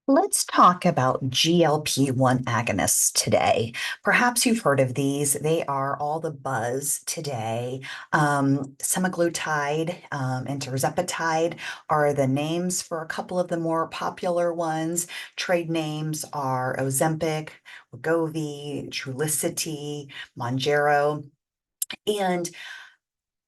Let's talk about GLP-1 agonists today. Perhaps you've heard of these. They are all the buzz today. Semaglutide and tirzepatide are the names for a couple of the more popular ones. Trade names are Ozempic, Wegovy, Trulicity, Mounjaro. And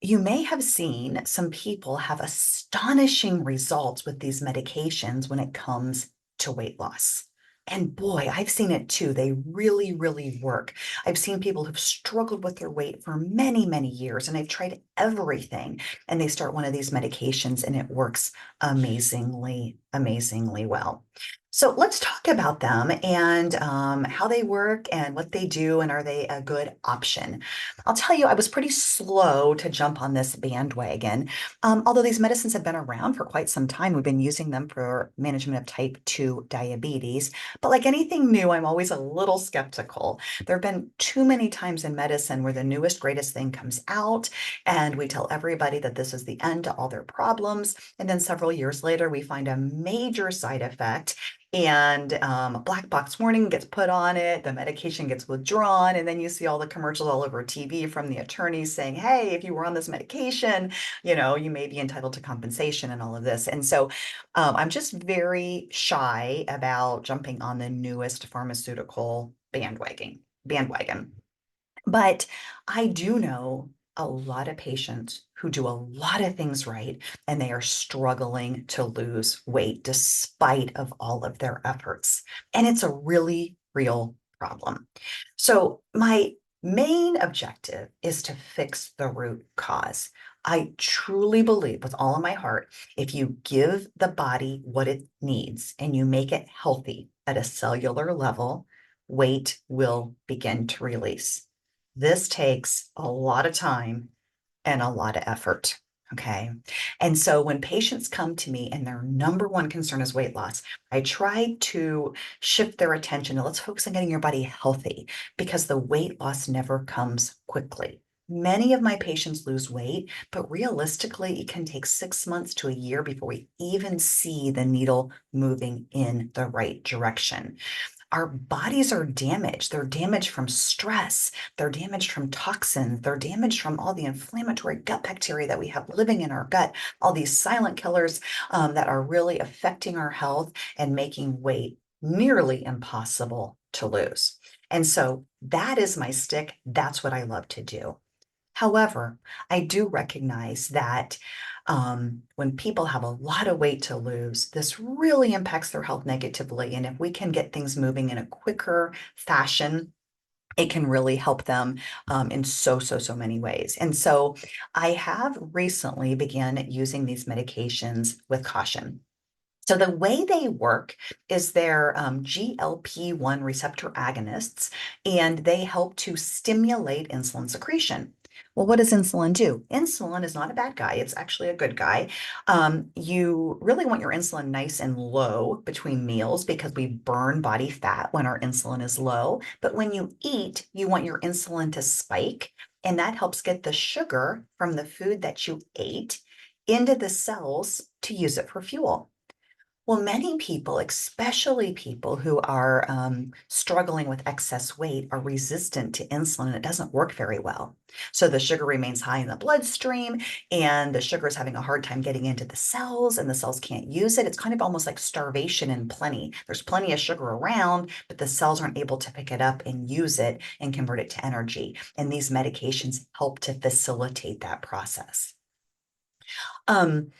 you may have seen some people have astonishing results with these medications when it comes to weight loss. And boy, I've seen it too. They really, really work. I've seen people who've struggled with their weight for many, many years, and they've tried everything. And they start one of these medications, and it works amazingly, amazingly well. So let's talk about them and how they work and what they do, and are they a good option? I'll tell you, I was pretty slow to jump on this bandwagon. Although these medicines have been around for quite some time, we've been using them for management of type 2 diabetes. But like anything new, I'm always a little skeptical. There have been too many times in medicine where the newest, greatest thing comes out, and we tell everybody that this is the end to all their problems. And then several years later, we find a major side effect and a black box warning gets put on it, the medication gets withdrawn, and then you see all the commercials all over TV from the attorneys saying, hey, if you were on this medication, you may be entitled to compensation and all of this. And so I'm just very shy about jumping on the newest pharmaceutical bandwagon. But I do know a lot of patients who do a lot of things right, and they are struggling to lose weight despite of all of their efforts. And it's a really real problem. So my main objective is to fix the root cause. I truly believe with all of my heart, if you give the body what it needs and you make it healthy at a cellular level, weight will begin to release. This takes a lot of time and a lot of effort. Okay. And so when patients come to me and their number one concern is weight loss, I try to shift their attention to let's focus on getting your body healthy because the weight loss never comes quickly. Many of my patients lose weight, but realistically, it can take 6 months to a year before we even see the needle moving in the right direction. Our bodies are damaged. They're damaged from stress. They're damaged from toxins. They're damaged from all the inflammatory gut bacteria that we have living in our gut, all these silent killers that are really affecting our health and making weight nearly impossible to lose. And so that is my stick. That's what I love to do. However, I do recognize that when people have a lot of weight to lose, this really impacts their health negatively. And if we can get things moving in a quicker fashion, it can really help them in so many ways. And so I have recently began using these medications with caution. So the way they work is they're GLP-1 receptor agonists, and they help to stimulate insulin secretion. Well, what does insulin do? Insulin is not a bad guy. It's actually a good guy. You really want your insulin nice and low between meals because we burn body fat when our insulin is low. But when you eat, you want your insulin to spike, and that helps get the sugar from the food that you ate into the cells to use it for fuel. Well, many people, especially people who are struggling with excess weight, are resistant to insulin and it doesn't work very well. So the sugar remains high in the bloodstream, and the sugar is having a hard time getting into the cells, and the cells can't use it. It's kind of almost like starvation and plenty. There's plenty of sugar around, but the cells aren't able to pick it up and use it and convert it to energy. And these medications help to facilitate that process. Um,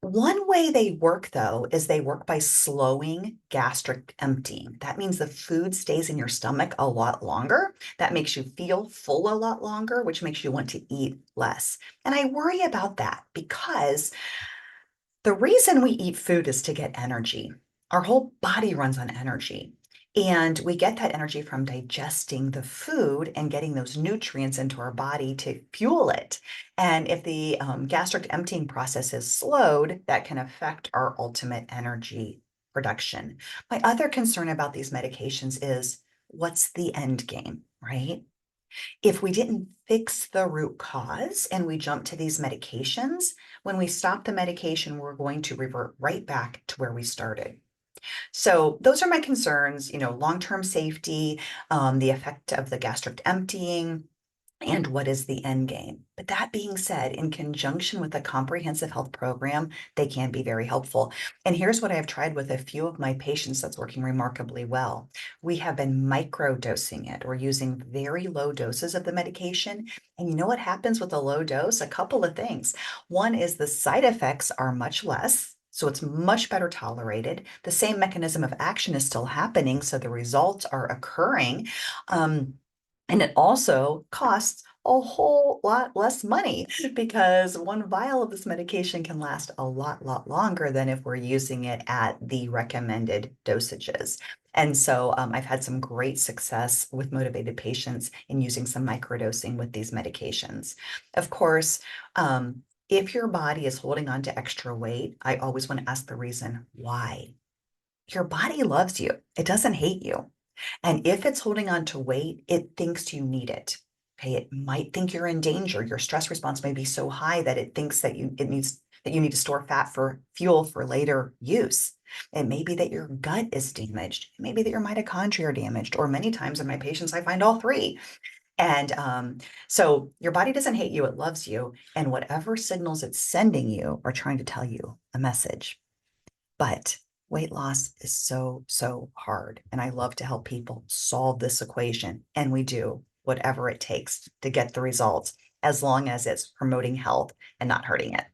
One way they work, though, is they work by slowing gastric emptying. That means the food stays in your stomach a lot longer. That makes you feel full a lot longer, which makes you want to eat less. And I worry about that because the reason we eat food is to get energy. Our whole body runs on energy. And we get that energy from digesting the food and getting those nutrients into our body to fuel it. And if the gastric emptying process is slowed, that can affect our ultimate energy production. My other concern about these medications is what's the end game, right? If we didn't fix the root cause and we jump to these medications, when we stop the medication, we're going to revert right back to where we started. So those are my concerns, long-term safety, the effect of the gastric emptying, and what is the end game. But that being said, in conjunction with a comprehensive health program, they can be very helpful. And here's what I've tried with a few of my patients that's working remarkably well. We have been microdosing it or using very low doses of the medication. And you know what happens with a low dose? A couple of things. One is the side effects are much less. So it's much better tolerated. The same mechanism of action is still happening. So the results are occurring. Um, and it also costs a whole lot less money because one vial of this medication can last a lot longer than if we're using it at the recommended dosages. And so I've had some great success with motivated patients in using some microdosing with these medications. Of course, if your body is holding on to extra weight, I always want to ask the reason why. Your body loves you. It doesn't hate you. And if it's holding on to weight, it thinks you need it. Okay, it might think you're in danger. Your stress response may be so high that it thinks that you need to store fat for fuel for later use. It may be that your gut is damaged. It may be that your mitochondria are damaged, or many times in my patients, I find all three. And so your body doesn't hate you, it loves you. And whatever signals it's sending you are trying to tell you a message. But weight loss is so hard. And I love to help people solve this equation. And we do whatever it takes to get the results, as long as it's promoting health and not hurting it.